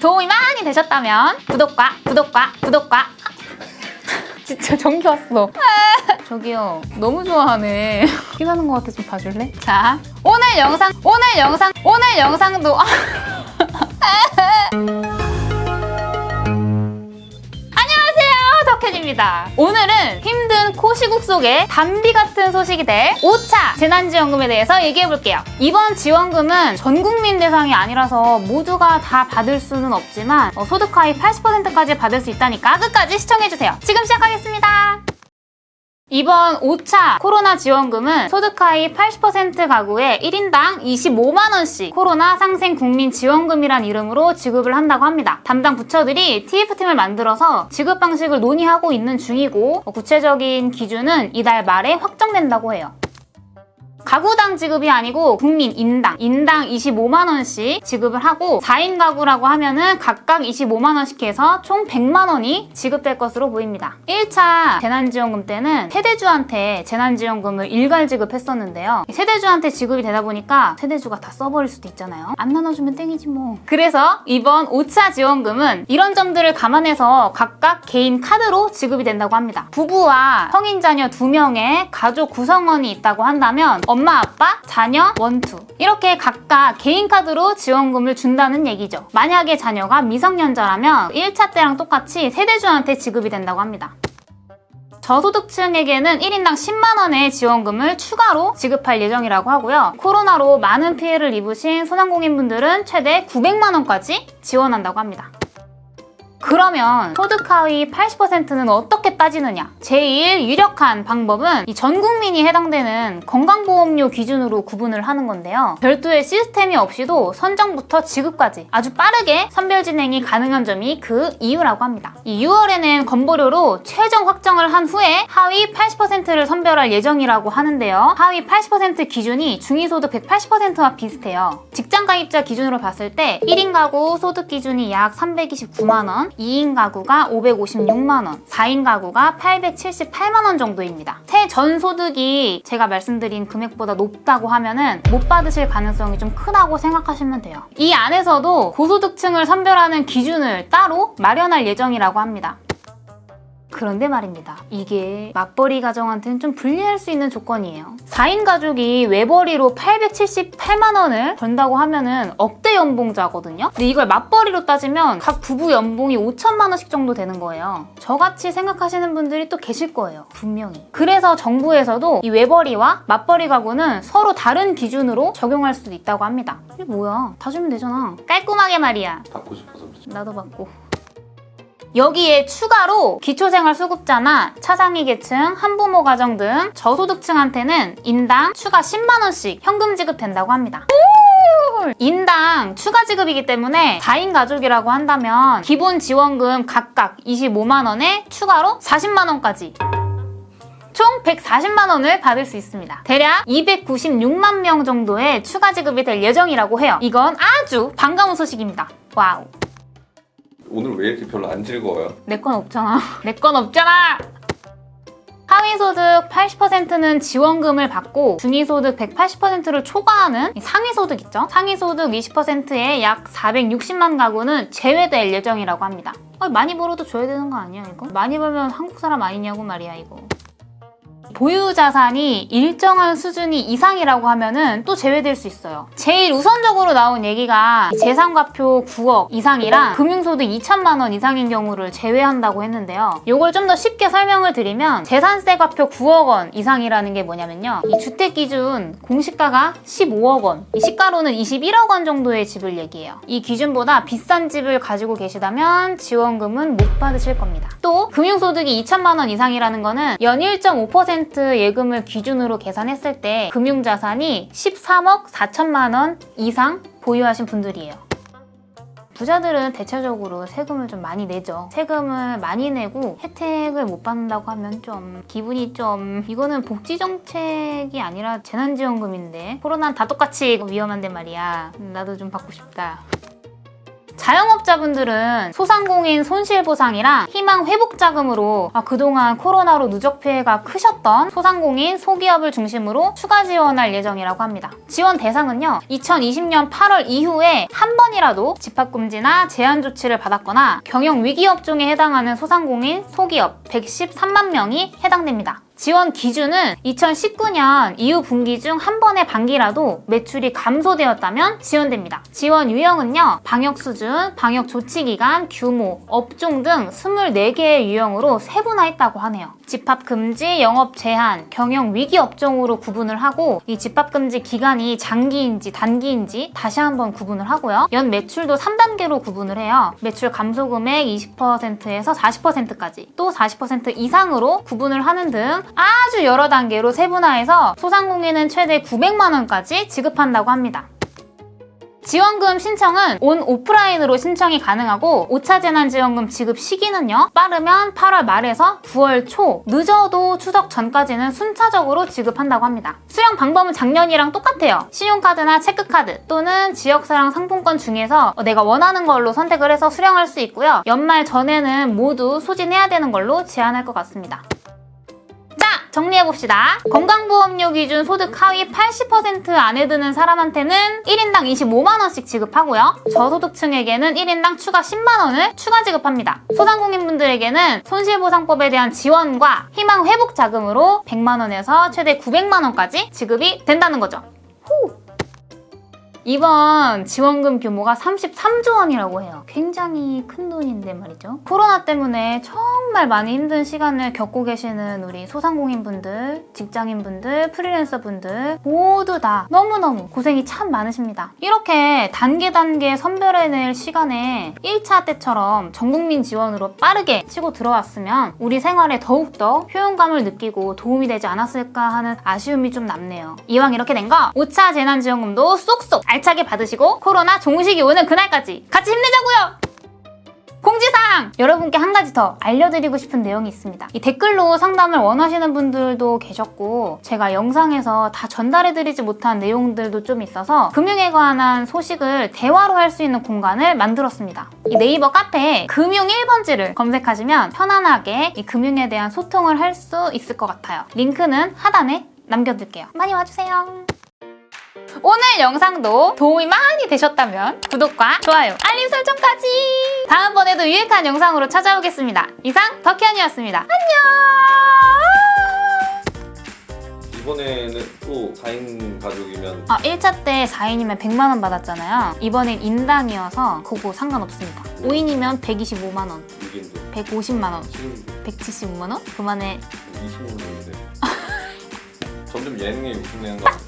도움이 많이 되셨다면 구독과 진짜 전기 왔어. 저기요, 너무 좋아하네. 피나는 것 같아. 좀 봐줄래? 자, 오늘 영상도 덕혜입니다. 오늘은 힘든 코시국 속에 담비 같은 소식이 될 5차 재난지원금에 대해서 얘기해볼게요. 이번 지원금은 전국민 대상이 아니라서 모두가 다 받을 수는 없지만 소득 하위 80%까지 받을 수 있다니까 끝까지 시청해주세요. 지금 시작하겠습니다. 이번 5차 코로나 지원금은 소득 하위 80% 가구에 1인당 25만원씩 코로나 상생 국민 지원금이란 이름으로 지급을 한다고 합니다. 담당 부처들이 TF팀을 만들어서 지급 방식을 논의하고 있는 중이고 구체적인 기준은 이달 말에 확정된다고 해요. 가구당 지급이 아니고 국민 인당 25만원씩 지급을 하고 4인 가구라고 하면은 각각 25만원씩 해서 총 100만원이 지급될 것으로 보입니다. 1차 재난지원금 때는 세대주한테 재난지원금을 일괄 지급했었는데요. 세대주한테 지급이 되다 보니까 세대주가 다 써버릴 수도 있잖아요. 안 나눠주면 땡이지 뭐. 그래서 이번 5차 지원금은 이런 점들을 감안해서 각각 개인 카드로 지급이 된다고 합니다. 부부와 성인 자녀 2명의 가족 구성원이 있다고 한다면 엄마, 아빠, 자녀, 원투 이렇게 각각 개인 카드로 지원금을 준다는 얘기죠. 만약에 자녀가 미성년자라면 1차 때랑 똑같이 세대주한테 지급이 된다고 합니다. 저소득층에게는 1인당 10만원의 지원금을 추가로 지급할 예정이라고 하고요. 코로나로 많은 피해를 입으신 소상공인분들은 최대 900만원까지 지원한다고 합니다. 그러면 소득 하위 80%는 어떻게 따지느냐? 제일 유력한 방법은 이 전 국민이 해당되는 건강보험료 기준으로 구분을 하는 건데요. 별도의 시스템이 없이도 선정부터 지급까지 아주 빠르게 선별 진행이 가능한 점이 그 이유라고 합니다. 이 6월에는 건보료로 최종 확정을 한 후에 하위 80%를 선별할 예정이라고 하는데요. 하위 80% 기준이 중위소득 180%와 비슷해요. 직장 가입자 기준으로 봤을 때 1인 가구 소득 기준이 약 329만원, 2인 가구가 556만원, 4인 가구가 878만원 정도입니다. 세전 소득이 제가 말씀드린 금액보다 높다고 하면은 못 받으실 가능성이 좀 크다고 생각하시면 돼요. 이 안에서도 고소득층을 선별하는 기준을 따로 마련할 예정이라고 합니다. 그런데 말입니다. 이게 맞벌이 가정한테는 좀 불리할 수 있는 조건이에요. 4인 가족이 외벌이로 878만원을 번다고 하면은 억대 연봉자거든요? 근데 이걸 맞벌이로 따지면 각 부부 연봉이 5천만원씩 정도 되는 거예요. 저같이 생각하시는 분들이 또 계실 거예요. 분명히. 그래서 정부에서도 이 외벌이와 맞벌이 가구는 서로 다른 기준으로 적용할 수도 있다고 합니다. 이게 뭐야? 다 주면 되잖아. 깔끔하게 말이야. 받고 싶어서 그렇지. 나도 받고. 여기에 추가로 기초생활수급자나 차상위 계층, 한부모 가정 등 저소득층한테는 인당 추가 10만원씩 현금 지급된다고 합니다. 인당 추가 지급이기 때문에 4인 가족이라고 한다면 기본 지원금 각각 25만원에 추가로 40만원까지 총 140만원을 받을 수 있습니다. 대략 296만 명 정도의 추가 지급이 될 예정이라고 해요. 이건 아주 반가운 소식입니다. 와우. 오늘 왜 이렇게 별로 안 즐거워요? 내 건 없잖아. 내 건 없잖아! 하위소득 80%는 지원금을 받고 중위소득 180%를 초과하는 상위소득 있죠? 상위소득 20%의 약 460만 가구는 제외될 예정이라고 합니다. 많이 벌어도 줘야 되는 거 아니야 이거? 많이 벌면 한국 사람 아니냐고 말이야 이거. 보유 자산이 일정한 수준이 이상이라고 하면은 또 제외될 수 있어요. 제일 우선적으로 나온 얘기가 재산과표 9억 이상이랑 금융소득 2천만 원 이상인 경우를 제외한다고 했는데요. 이걸 좀 더 쉽게 설명을 드리면 재산세과표 9억 원 이상이라는 게 뭐냐면요. 이 주택기준 공시가가 15억 원, 이 시가로는 21억 원 정도의 집을 얘기해요. 이 기준보다 비싼 집을 가지고 계시다면 지원금은 못 받으실 겁니다. 또 금융소득이 2천만 원 이상이라는 거는 연 1.5% 예금을 기준으로 계산했을 때 금융자산이 13억 4천만 원 이상 보유하신 분들이에요. 부자들은 대체적으로 세금을 좀 많이 내죠. 세금을 많이 내고 혜택을 못 받는다고 하면 좀 기분이 좀 이거는 복지정책이 아니라 재난지원금인데 코로나는 다 똑같이 위험한데 말이야. 나도 좀 받고 싶다. 자영업자분들은 소상공인 손실보상이랑 희망회복자금으로 그동안 코로나로 누적 피해가 크셨던 소상공인 소기업을 중심으로 추가 지원할 예정이라고 합니다. 지원 대상은요, 2020년 8월 이후에 한 번이라도 집합금지나 제한 조치를 받았거나 경영위기 업종에 해당하는 소상공인 소기업 113만 명이 해당됩니다. 지원 기준은 2019년 이후 분기 중 한 번의 반기라도 매출이 감소되었다면 지원됩니다. 지원 유형은요, 방역 수준, 방역 조치 기간, 규모, 업종 등 24개의 유형으로 세분화했다고 하네요. 집합 금지, 영업 제한, 경영 위기 업종으로 구분을 하고 이 집합 금지 기간이 장기인지 단기인지 다시 한번 구분을 하고요. 연 매출도 3단계로 구분을 해요. 매출 감소 금액 20%에서 40%까지 또 40% 이상으로 구분을 하는 등 아주 여러 단계로 세분화해서 소상공인은 최대 900만 원까지 지급한다고 합니다. 지원금 신청은 온 오프라인으로 신청이 가능하고 5차 재난지원금 지급 시기는요, 빠르면 8월 말에서 9월 초, 늦어도 추석 전까지는 순차적으로 지급한다고 합니다. 수령 방법은 작년이랑 똑같아요. 신용카드나 체크카드 또는 지역사랑 상품권 중에서 내가 원하는 걸로 선택을 해서 수령할 수 있고요. 연말 전에는 모두 소진해야 되는 걸로 제한할 것 같습니다. 정리해봅시다. 건강보험료 기준 소득 하위 80% 안에 드는 사람한테는 1인당 25만 원씩 지급하고요. 저소득층에게는 1인당 추가 10만 원을 추가 지급합니다. 소상공인분들에게는 손실보상법에 대한 지원과 희망회복 자금으로 100만 원에서 최대 900만 원까지 지급이 된다는 거죠. 이번 지원금 규모가 33조 원이라고 해요. 굉장히 큰 돈인데 말이죠. 코로나 때문에 정말 많이 힘든 시간을 겪고 계시는 우리 소상공인분들, 직장인분들, 프리랜서분들 모두 다 너무너무 고생이 참 많으십니다. 이렇게 단계 선별해낼 시간에 1차 때처럼 전국민 지원으로 빠르게 치고 들어왔으면 우리 생활에 더욱더 효용감을 느끼고 도움이 되지 않았을까 하는 아쉬움이 좀 남네요. 이왕 이렇게 된 거 5차 재난지원금도 쏙쏙 알차게 받으시고 코로나 종식이 오는 그날까지 같이 힘내자고요! 공지사항! 여러분께 한 가지 더 알려드리고 싶은 내용이 있습니다. 이 댓글로 상담을 원하시는 분들도 계셨고 제가 영상에서 다 전달해드리지 못한 내용들도 좀 있어서 금융에 관한 소식을 대화로 할 수 있는 공간을 만들었습니다. 이 네이버 카페에 금융 1번지를 검색하시면 편안하게 이 금융에 대한 소통을 할 수 있을 것 같아요. 링크는 하단에 남겨둘게요. 많이 와주세요. 오늘 영상도 도움이 많이 되셨다면 구독과 좋아요, 알림 설정까지! 다음번에도 유익한 영상으로 찾아오겠습니다. 이상 덕현이었습니다. 안녕! 이번에는 또 4인 가족이면 1차 때 4인이면 100만 원 받았잖아요. 이번엔 인당이어서 그거 상관없습니다. 5인이면 125만 원, 6인도 150만 원, 7인도 175만 원? 그만해. 20만 원인데 점점 예능에 욕심내는 것 같아.